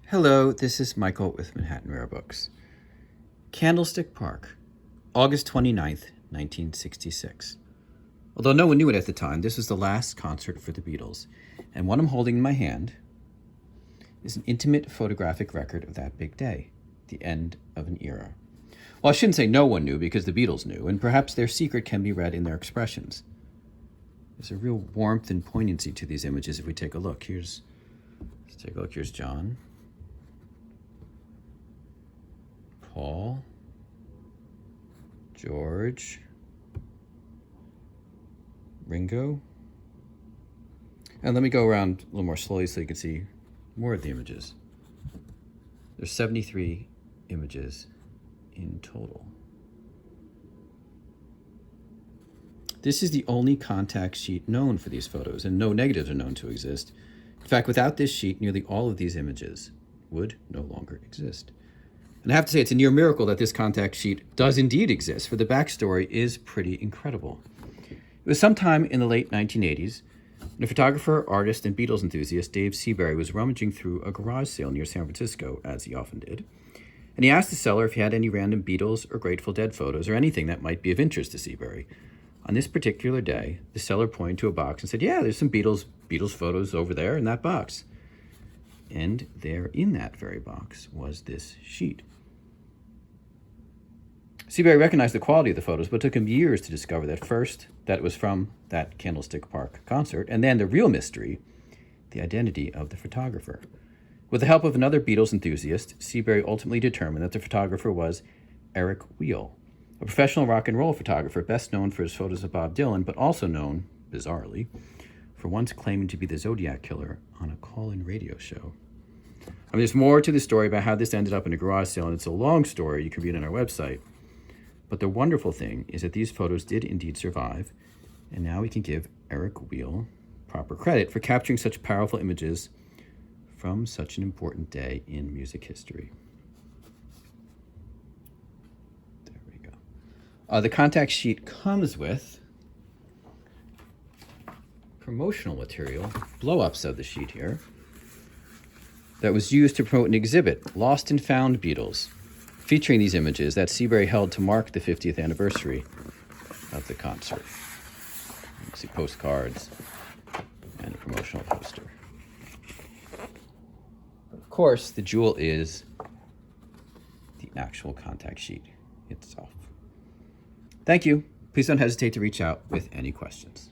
Hello, this is Michael with Manhattan Rare Books. Candlestick Park, August 29th, 1966. Although no one knew it at the time, this was the last concert for the Beatles, and what I'm holding in my hand is an intimate photographic record of that big day, the end of an era. Well, I shouldn't say no one knew, because the Beatles knew, and perhaps their secret can be read in their expressions. There's a real warmth and poignancy to these images if we take a look. Let's take a look. Here's John, Paul, George, Ringo. And let me go around a little more slowly so you can see more of the images. There's 73 images in total. This is the only contact sheet known for these photos, and no negatives are known to exist. In fact, without this sheet, nearly all of these images would no longer exist. And I have to say, it's a near miracle that this contact sheet does indeed exist, for the backstory is pretty incredible. It was sometime in the late 1980s, when a photographer, artist, and Beatles enthusiast, Dave Seabury, was rummaging through a garage sale near San Francisco, as he often did, and he asked the seller if he had any random Beatles or Grateful Dead photos or anything that might be of interest to Seabury. On this particular day, the seller pointed to a box and said, "Yeah, there's some Beatles photos over there in that box." And there in that very box was this sheet. Seabury recognized the quality of the photos, but it took him years to discover that first, that it was from that Candlestick Park concert, and then the real mystery, the identity of the photographer. With the help of another Beatles enthusiast, Seabury ultimately determined that the photographer was Eric Wheel, a professional rock and roll photographer best known for his photos of Bob Dylan, but also known, bizarrely, for once claiming to be the Zodiac Killer on a call-in radio show. I mean, there's more to the story about how this ended up in a garage sale, and it's a long story. You can read it on our website. But the wonderful thing is that these photos did indeed survive, and now we can give Eric Wheel proper credit for capturing such powerful images from such an important day in music history. There we go. The contact sheet comes with promotional material, blow-ups of the sheet here, that was used to promote an exhibit, Lost and Found Beatles, featuring these images that Seabury held to mark the 50th anniversary of the concert. You can see postcards and a promotional poster. But of course, the jewel is the actual contact sheet itself. Thank you. Please don't hesitate to reach out with any questions.